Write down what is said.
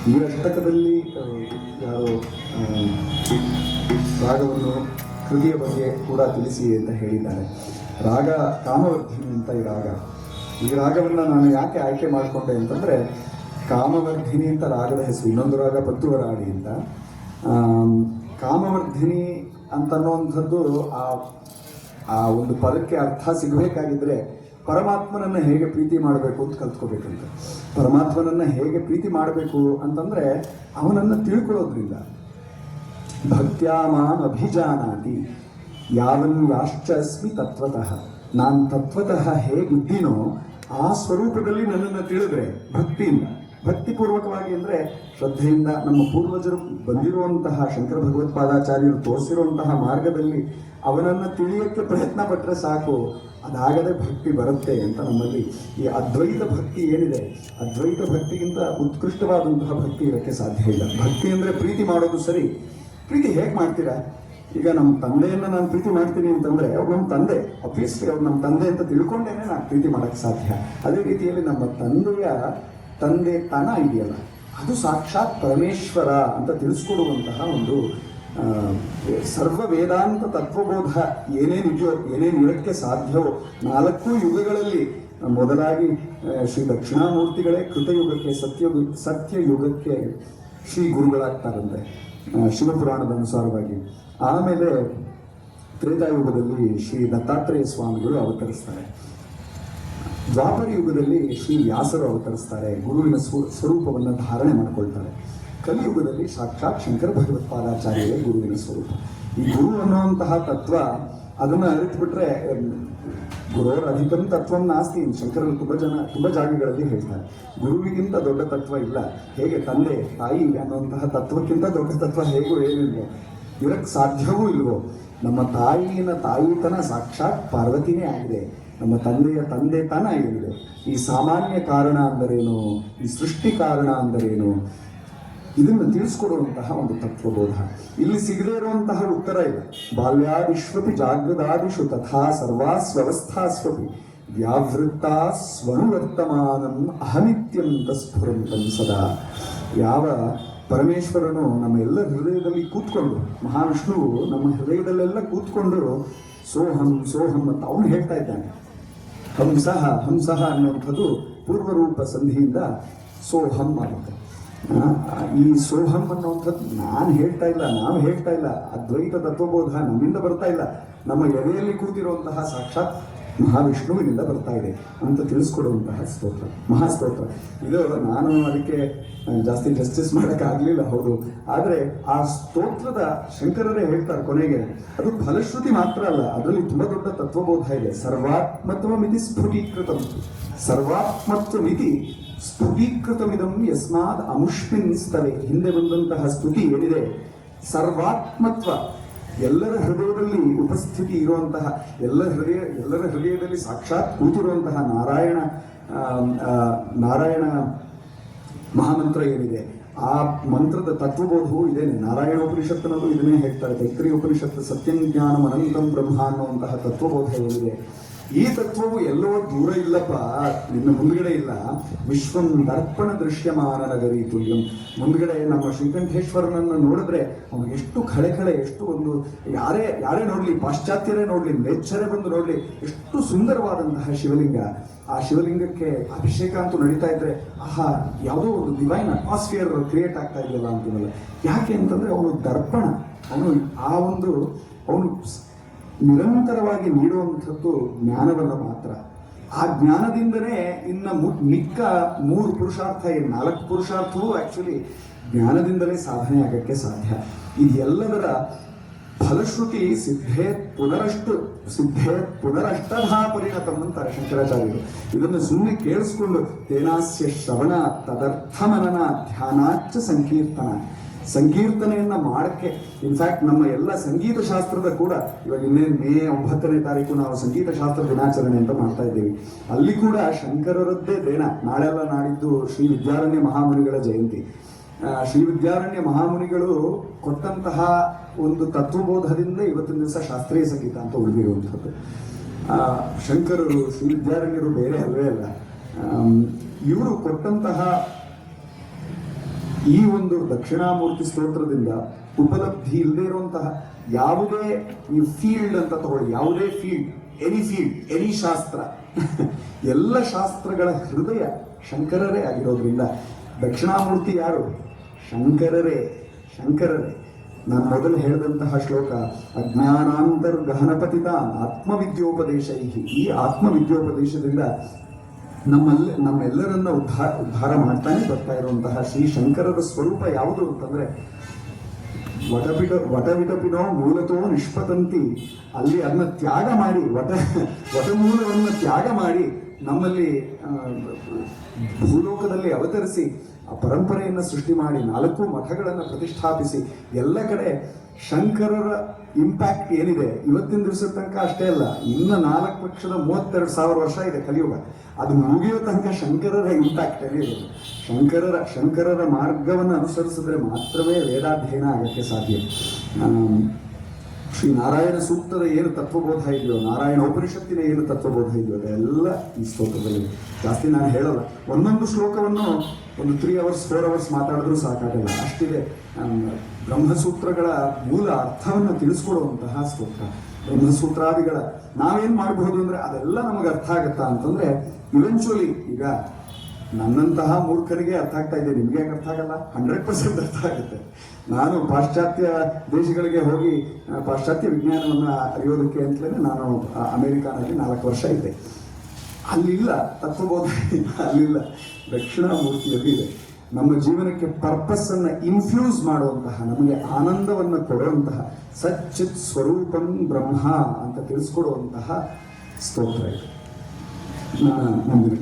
ಈ ಅಷ್ಟಕದಲ್ಲಿ ಯಾರು ರಾಗವನ್ನು ಕೃತಿಯ ಬಗ್ಗೆ ಕೂಡ ತಿಳಿಸಿ ಅಂತ ಹೇಳಿದ್ದಾರೆ. ರಾಗ ಕಾಮವರ್ಧಿನಿ ಅಂತ ಈ ರಾಗವನ್ನು ನಾನು ಯಾಕೆ ಆಯ್ಕೆ ಮಾಡಿಕೊಂಡೆ ಅಂತಂದರೆ, ಕಾಮವರ್ಧಿನಿ ಅಂತ ರಾಗದ ಹೆಸರು. ಇನ್ನೊಂದು ರಾಗ ಪತ್ತುವರಾಡಿ ಅಂತ. ಕಾಮವರ್ಧಿನಿ ಅಂತನ್ನುವಂಥದ್ದು ಆ ಒಂದು ಪದಕ್ಕೆ ಅರ್ಥ ಸಿಗಬೇಕಾಗಿದ್ದರೆ ಪರಮಾತ್ಮನನ್ನು ಹೇಗೆ ಪ್ರೀತಿ ಮಾಡಬೇಕು ಅಂತ ಕಲ್ತ್ಕೋಬೇಕಂತ. ಪರಮಾತ್ಮನನ್ನು ಹೇಗೆ ಪ್ರೀತಿ ಮಾಡಬೇಕು ಅಂತಂದರೆ ಅವನನ್ನು ತಿಳ್ಕೊಳ್ಳೋದ್ರಿಂದ. ಭಕ್ತ್ಯಾ ಮಾಂ ಅಭಿಜಾನಾತಿ ಯಾವನ್ ಯಾಶ್ಚ ಅಸ್ಮಿ ತತ್ವತಃ. ನಾನು ತತ್ವತಃ ಹೇಗಿದ್ದೀನೋ ಆ ಸ್ವರೂಪದಲ್ಲಿ ನನ್ನನ್ನು ತಿಳಿದ್ರೆ ಭಕ್ತಿಯಿಂದ, ಭಕ್ತಿಪೂರ್ವಕವಾಗಿ ಅಂದರೆ ಶ್ರದ್ಧೆಯಿಂದ, ನಮ್ಮ ಪೂರ್ವಜರು ಬಂದಿರುವಂತಹ ಶಂಕರ ಭಗವತ್ಪಾದಾಚಾರ್ಯರು ತೋರಿಸಿರುವಂತಹ ಮಾರ್ಗದಲ್ಲಿ ಅವನನ್ನು ತಿಳಿಯೋಕ್ಕೆ ಪ್ರಯತ್ನ ಪಟ್ಟರೆ ಸಾಕು, ಅದಾಗದೆ ಭಕ್ತಿ ಬರುತ್ತೆ ಅಂತ ನಮ್ಮಲ್ಲಿ ಈ ಅದ್ವೈತ ಭಕ್ತಿ ಏನಿದೆ, ಅದ್ವೈತ ಭಕ್ತಿಗಿಂತ ಉತ್ಕೃಷ್ಟವಾದಂತಹ ಭಕ್ತಿ ಇರೋಕ್ಕೆ ಸಾಧ್ಯ ಇಲ್ಲ. ಭಕ್ತಿ ಅಂದರೆ ಪ್ರೀತಿ ಮಾಡೋದು ಸರಿ, ಪ್ರೀತಿ ಹೇಗೆ ಮಾಡ್ತೀರಾ? ಈಗ ನಮ್ಮ ತಂದೆಯನ್ನು ನಾನು ಪ್ರೀತಿ ಮಾಡ್ತೀನಿ ಅಂತಂದರೆ ಅವ್ರು ನಮ್ಮ ತಂದೆ, ಅಬ್ವಿಯಸ್ಲಿ ಅವ್ರು ನಮ್ಮ ತಂದೆ ಅಂತ ತಿಳ್ಕೊಂಡೇನೆ ನಾನು ಪ್ರೀತಿ ಮಾಡೋಕ್ಕೆ ಸಾಧ್ಯ. ಅದೇ ರೀತಿಯಲ್ಲಿ ನಮ್ಮ ತಂದೆತನ ಇದೆಯಲ್ಲ, ಅದು ಸಾಕ್ಷಾತ್ ಪರಮೇಶ್ವರ ಅಂತ ತಿಳಿಸ್ಕೊಡುವಂತಹ ಒಂದು ಸರ್ವ ವೇದಾಂತ ತತ್ವಬೋಧ ಏನೇನಿದೆಯೋ, ಏನೇನು ಇರೋಕ್ಕೆ ಸಾಧ್ಯವೋ 4 ಯುಗಗಳಲ್ಲಿ ಮೊದಲಾಗಿ ಶ್ರೀ ದಕ್ಷಿಣಾಮೂರ್ತಿಗಳೇ ಕೃತಯುಗಕ್ಕೆ ಸತ್ಯಯುಗಕ್ಕೆ ಶ್ರೀ ಗುರುಗಳಾಗ್ತಾರಂತೆ ಶಿವಪುರಾಣದ ಅನುಸಾರವಾಗಿ. ಆಮೇಲೆ ತ್ರೇತಾಯುಗದಲ್ಲಿ ಶ್ರೀ ದತ್ತಾತ್ರೇಯ ಸ್ವಾಮಿಗಳು ಅವತರಿಸ್ತಾರೆ. ದ್ವಾಪರ ಯುಗದಲ್ಲಿ ಶ್ರೀ ವ್ಯಾಸರು ಅವತರಿಸ್ತಾರೆ, ಗುರುವಿನ ಸ್ವರೂಪವನ್ನು ಧಾರಣೆ ಮಾಡಿಕೊಳ್ತಾರೆ. ಕಲಿಯುಗದಲ್ಲಿ ಸಾಕ್ಷಾತ್ ಶಂಕರ ಭಗವತ್ಪಾದಾಚಾರ್ಯರೇ ಗುರುವಿನ ಸ್ವರೂಪ. ಈ ಗುರು ಅನ್ನುವಂತಹ ತತ್ವ ಅದನ್ನು ಅರಿತುಬಿಟ್ರೆ ಗುರೋರ್ ಅಧಿಕಂ ತತ್ವಂ ನಾಸ್ತಿ. ಶಂಕರರು ತುಂಬ ಜಾಗಗಳಲ್ಲಿ ಹೇಳ್ತಾರೆ, ಗುರುವಿಗಿಂತ ದೊಡ್ಡ ತತ್ವ ಇಲ್ಲ. ಹೇಗೆ ತಂದೆ ತಾಯಿ ಅನ್ನುವಂತಹ ತತ್ವಕ್ಕಿಂತ ದೊಡ್ಡ ತತ್ವ ಹೇಗೂ ಏನಿಲ್ವೋ, ಇರಕ್ಕೆ ಸಾಧ್ಯವೂ ಇಲ್ವೋ. ನಮ್ಮ ತಾಯಿತನ ಸಾಕ್ಷಾತ್ ಪಾರ್ವತಿನೇ ಆಗಿದೆ. ನಮ್ಮ ತಂದೆತನ ಏನಿದೆ, ಈ ಸಾಮಾನ್ಯ ಕಾರಣ ಅಂದರೇನು, ಈ ಸೃಷ್ಟಿ ಕಾರಣ ಅಂದರೇನು, ಇದನ್ನು ತಿಳಿಸ್ಕೊಡುವಂತಹ ಒಂದು ತತ್ವಬೋಧ. ಇಲ್ಲಿ ಸಿಗದೇ ಇರುವಂತಹ ಉತ್ತರ ಇದೆ. ಬಾಲ್ಯಾದಿಷ್ವಪಿ ಜಾಗೃದಾದಿಷು ತಥಾ ಸರ್ವಾಸ್ವಸ್ಥಾಸ್ವಪಿ ವ್ಯಾವೃತ್ತಾ ಸ್ವನುವರ್ತಮಾನಂ ಅಹಮಿತ್ಯಂತ ಸ್ಫುರಂತಂ ಸದಾ. ಯಾವ ಪರಮೇಶ್ವರನು ನಮ್ಮ ಎಲ್ಲ ಹೃದಯದಲ್ಲಿ ಕೂತ್ಕೊಂಡು, ಮಹಾವಿಷ್ಣುವು ನಮ್ಮ ಹೃದಯದಲ್ಲೆಲ್ಲ ಕೂತ್ಕೊಂಡು ಸೋಹಂ ಸೋಹಂ ಅಂತ ಅವನು ಹೇಳ್ತಾ ಇದ್ದಾನೆ. ಹಂಸಃ ಅನ್ನುವಂಥದ್ದು ಪೂರ್ವರೂಪ ಸಂಧಿಯಿಂದ ಸೋಹಂ ಆಗುತ್ತೆ. ಈ ಸೋಹಂ ಅನ್ನುವಂಥದ್ದು ನಾವು ಹೇಳ್ತಾ ಇಲ್ಲ, ಅದ್ವೈತ ತತ್ವಬೋಧ ನಮ್ಮಿಂದ ಬರ್ತಾ ಇಲ್ಲ, ನಮ್ಮ ಎದೆಯಲ್ಲಿ ಕೂತಿರುವಂತಹ ಸಾಕ್ಷಾತ್ ಮಹಾವಿಷ್ಣುವಿನಿಂದ ಬರ್ತಾ ಇದೆ ಅಂತ ತಿಳಿಸ್ಕೊಡುವಂತಹ ಸ್ತೋತ್ರ, ಮಹಾಸ್ತೋತ್ರ ಇದು. ನಾನು ಅದಕ್ಕೆ ಜಾಸ್ತಿ ಜಸ್ಟಿಸ್ ಮಾಡೋಕ್ಕಾಗಲಿಲ್ಲ, ಹೌದು. ಆದರೆ ಆ ಸ್ತೋತ್ರದ ಶಂಕರರೇ ಹೇಳ್ತಾರೆ ಕೊನೆಗೆ, ಅದು ಫಲಶ್ರುತಿ ಮಾತ್ರ ಅಲ್ಲ, ಅದರಲ್ಲಿ ತುಂಬ ದೊಡ್ಡ ತತ್ವಬೋಧ ಇದೆ. ಸರ್ವಾತ್ಮತ್ವಮಿತಿ ಸ್ಫುಟೀಕೃತಮಿದಂ ಯಸ್ಮಾದ್ ಅಮುಷ್ಮಿನ್ ಸ್ತವೆ. ಹಿಂದೆ ಬಂದಂತಹ ಸ್ತುತಿ ಏನಿದೆ, ಸರ್ವಾತ್ಮತ್ವ, ಎಲ್ಲರ ಹೃದಯದಲ್ಲಿ ಉಪಸ್ಥಿತಿ ಇರುವಂತಹ, ಎಲ್ಲರ ಹೃದಯದಲ್ಲಿ ಸಾಕ್ಷಾತ್ ಕೂತಿರುವಂತಹ ನಾರಾಯಣ ಮಹಾಮಂತ್ರ ಏನಿದೆ, ಆ ಮಂತ್ರದ ತತ್ವಬೋಧವು ಇದೇನೆ. ನಾರಾಯಣೋಪನಿಷತ್ತಿನಲ್ಲೂ ಇದನ್ನೇ ಹೇಳ್ತಾರೆ. ತೈತ್ರಿಯ ಉಪನಿಷತ್ತು ಸತ್ಯಜ್ಞಾನಂ ಅನಂತಂ ಬ್ರಹ್ಮ ಅನ್ನುವಂತಹ ತತ್ವಬೋಧ ಏನಿದೆ, ಈ ತತ್ವವು ಎಲ್ಲೋ ದೂರ ಇಲ್ಲಪ್ಪ, ನಿನ್ನ ಮುಂದ್ಗಡೆ ಇಲ್ಲ. ವಿಶ್ವಂ ದರ್ಪಣ ದೃಶ್ಯಮಾನ ನಗರಿ ತುಲ್ಯಂ. ಮುಂದ್ಗಡೆ ನಮ್ಮ ಶ್ರೀಕಂಠೇಶ್ವರನನ್ನು ನೋಡಿದ್ರೆ ಅವನು ಎಷ್ಟು ಖಳೆ, ಎಷ್ಟು ಒಂದು ಯಾರೇ ನೋಡ್ಲಿ, ಪಾಶ್ಚಾತ್ಯರೇ ನೋಡ್ಲಿ, ನೇಚರೇ ಬಂದು ನೋಡ್ಲಿ, ಎಷ್ಟು ಸುಂದರವಾದಂತಹ ಶಿವಲಿಂಗ. ಆ ಶಿವಲಿಂಗಕ್ಕೆ ಅಭಿಷೇಕ ಅಂತೂ ನಡೀತಾ ಇದ್ರೆ ಆಹಾ, ಯಾವುದೋ ಒಂದು ಡಿವೈನ್ ಅಟ್ಮಾಸ್ಫಿಯರ್ ಕ್ರಿಯೇಟ್ ಆಗ್ತಾ ಇದೆಯಲ್ಲ ಅಂತೀವಲ್ಲ. ಯಾಕೆ ಅಂತಂದ್ರೆ ಅವನು ದರ್ಪಣ, ಅವನು ನಿರಂತರವಾಗಿ ನೀಡುವಂಥದ್ದು ಜ್ಞಾನವನ್ನು ಮಾತ್ರ. ಆ ಜ್ಞಾನದಿಂದನೇ ಮಿಕ್ಕ 3 ಪುರುಷಾರ್ಥ, 4 ಪುರುಷಾರ್ಥವೂ ಆ್ಯಕ್ಚುಲಿ ಜ್ಞಾನದಿಂದಲೇ ಸಾಧನೆ ಆಗಕ್ಕೆ ಸಾಧ್ಯ. ಇದೆಲ್ಲದರ ಫಲಶ್ರುತಿ ಸಿದ್ಧೇ ಪುನರಷ್ಟಧಾ ಪರಿಣತಂ ಅಂತಾರೆ ಶಂಕರಾಚಾರ್ಯರು. ಇದನ್ನು ಸುಮ್ಮನೆ ಕೇಳಿಸ್ಕೊಂಡು ತೇನಾಸ್ಯ ಶ್ರವಣ ತದರ್ಥ ಮನನ ಧ್ಯಾನಾಚ್ಚ ಸಂಕೀರ್ತನೆಯನ್ನ ಮಾಡಕ್ಕೆ. ಇನ್ಫ್ಯಾಕ್ಟ್ ನಮ್ಮ ಎಲ್ಲ ಸಂಗೀತ ಶಾಸ್ತ್ರದ ಕೂಡ ಇವಾಗ ಇನ್ನೇನು ಮೇ 9ನೇ ತಾರೀಕು ನಾವು ಸಂಗೀತ ಶಾಸ್ತ್ರ ದಿನಾಚರಣೆ ಅಂತ ಮಾಡ್ತಾ ಇದ್ದೀವಿ. ಅಲ್ಲಿ ಕೂಡ ಶಂಕರರದ್ದೇ ದೇಣ. ನಾಳೆಲ್ಲ ನಾಡಿದ್ದು ಶ್ರೀ ವಿದ್ಯಾರಣ್ಯ ಮಹಾಮುನಿಗಳ ಜಯಂತಿ. ಶ್ರೀ ವಿದ್ಯಾರಣ್ಯ ಮಹಾಮುನಿಗಳು ಕೊಟ್ಟಂತಹ ಒಂದು ತತ್ವಬೋಧದಿಂದ ಇವತ್ತಿನ ದಿವಸ ಶಾಸ್ತ್ರೀಯ ಸಂಗೀತ ಅಂತ ಉಳಿದಿರುವಂಥದ್ದು. ಶಂಕರರು, ಶ್ರೀ ವಿದ್ಯಾರಣ್ಯರು ಬೇರೆ ಅಲ್ವೇ ಅಲ್ಲ. ಇವರು ಕೊಟ್ಟಂತಹ ಈ ಒಂದು ದಕ್ಷಿಣಾಮೂರ್ತಿ ಸ್ತೋತ್ರದಿಂದ ಉಪಲಬ್ಧಿ ಇಲ್ಲದೆ ಇರುವಂತಹ ಯಾವುದೇ ನೀವು ಫೀಲ್ಡ್ ಅಂತ ತಗೊಳ್ಳಿ, ಯಾವುದೇ ಫೀಲ್ಡ್ ಎನಿ ಶಾಸ್ತ್ರ ಎಲ್ಲ ಶಾಸ್ತ್ರಗಳ ಹೃದಯ ಶಂಕರರೇ ಆಗಿರೋದ್ರಿಂದ ದಕ್ಷಿಣಾಮೂರ್ತಿ ಯಾರು? ಶಂಕರರೇ. ನಾನು ಮೊದಲು ಹೇಳಿದಂತಹ ಶ್ಲೋಕ ಅಜ್ಞಾನಾಂತರ್ಗಹನಪತಿತ ಆತ್ಮವಿದ್ಯೋಪದೇಶ. ಈ ಆತ್ಮವಿದ್ಯೋಪದೇಶದಿಂದ ನಮ್ಮೆಲ್ಲರನ್ನ ಉದ್ಧಾರ ಮಾಡ್ತಾನೆ ಬರ್ತಾ ಇರುವಂತಹ ಶ್ರೀ ಶಂಕರರ ಸ್ವರೂಪ ಯಾವುದು ಅಂತಂದ್ರೆ ವಟವಿಟಪಿನೋ ಮೂಲತೋ ನಿಷ್ಪತಂತಿ. ಅಲ್ಲಿ ಅದನ್ನ ತ್ಯಾಗ ಮಾಡಿ ವಟಮೂಲವನ್ನು ತ್ಯಾಗ ಮಾಡಿ ನಮ್ಮಲ್ಲಿ ಭೂಲೋಕದಲ್ಲಿ ಅವತರಿಸಿ ಆ ಪರಂಪರೆಯನ್ನು ಸೃಷ್ಟಿ ಮಾಡಿ 4 ಮಠಗಳನ್ನು ಪ್ರತಿಷ್ಠಾಪಿಸಿ ಎಲ್ಲ ಕಡೆ ಶಂಕರರ ಇಂಪ್ಯಾಕ್ಟ್ ಏನಿದೆ ಇವತ್ತಿನ ದಿವಸದ ತನಕ ಅಷ್ಟೇ ಅಲ್ಲ, ಇನ್ನು 4,32,000 ವರ್ಷ ಇದೆ ಕಲಿಯುಗ. ಅದು ಮುಗಿಯೋ ತನಕ ಶಂಕರರ ಇಂಪ್ಯಾಕ್ಟ್ ಏನಿದೆ. ಶಂಕರರ ಮಾರ್ಗವನ್ನು ಅನುಸರಿಸಿದ್ರೆ ಮಾತ್ರವೇ ವೇದಾಧ್ಯಯನ ಆಗಕ್ಕೆ ಸಾಧ್ಯ. ಶ್ರೀ ನಾರಾಯಣ ಸೂಕ್ತದ ಏನು ತತ್ವಬೋಧ ಇದೆಯೋ, ನಾರಾಯಣ ಉಪನಿಷತ್ತಿನ ಏನು ತತ್ವಬೋಧ ಇದೆಯೋ ಅದೆಲ್ಲ ಈ ಸ್ತೋತ್ರದಲ್ಲಿ. ಜಾಸ್ತಿ ನಾನು ಹೇಳಲ್ಲ, ಒಂದೊಂದು ಶ್ಲೋಕವನ್ನು ಒಂದು 3 hours 4 hours ಮಾತಾಡಿದ್ರೂ ಸಾಕಾಗಲ್ಲ, ಅಷ್ಟಿದೆ. ಬ್ರಹ್ಮಸೂತ್ರಗಳ ಮೂಲ ಅರ್ಥವನ್ನು ತಿಳಿಸ್ಕೊಡುವಂತಹ ಸ್ತೋತ್ರ. ಬ್ರಹ್ಮಸೂತ್ರಾದಿಗಳ ನಾವೇನು ಮಾಡಬಹುದು ಅಂದರೆ ಅದೆಲ್ಲ ನಮಗೆ ಅರ್ಥ ಆಗತ್ತಾ ಅಂತಂದರೆ ಇವೆಂಚುಲಿ ಈಗ ನನ್ನಂತಹ ಮೂರ್ಖರಿಗೆ ಅರ್ಥ ಆಗ್ತಾ ಇದೆ, ನಿಮಗೆ ಯಾಕೆ ಅರ್ಥ ಆಗಲ್ಲ? 100% ಅರ್ಥ ಆಗುತ್ತೆ. ನಾನು ಪಾಶ್ಚಾತ್ಯ ದೇಶಗಳಿಗೆ ಹೋಗಿ ಪಾಶ್ಚಾತ್ಯ ವಿಜ್ಞಾನವನ್ನು ಅರಿಯೋದಕ್ಕೆ ಅಂತಲೇ ನಾನು ಅಮೆರಿಕಾನಲ್ಲಿ 4 ವರ್ಷ ಇದ್ದೆ. ಅಲ್ಲಿಲ್ಲ ತತ್ವಬೋಧ, ಅಲ್ಲಿಲ್ಲ. ದಕ್ಷಿಣಾಮೂರ್ತಿಯಲ್ಲಿ ಇದೆ. ನಮ್ಮ ಜೀವನಕ್ಕೆ ಪರ್ಪಸ್ಸನ್ನು ಇನ್ಫ್ಯೂಸ್ ಮಾಡುವಂತಹ, ನಮಗೆ ಆನಂದವನ್ನು ಕೊಡುವಂತಹ ಸಚ್ಚಿತ್ ಸ್ವರೂಪಂ ಬ್ರಹ್ಮ ಅಂತ ತಿಳಿಸ್ಕೊಡುವಂತಹ ಸ್ತೋತ್ರ ಇದು. ಮುಂದಿನ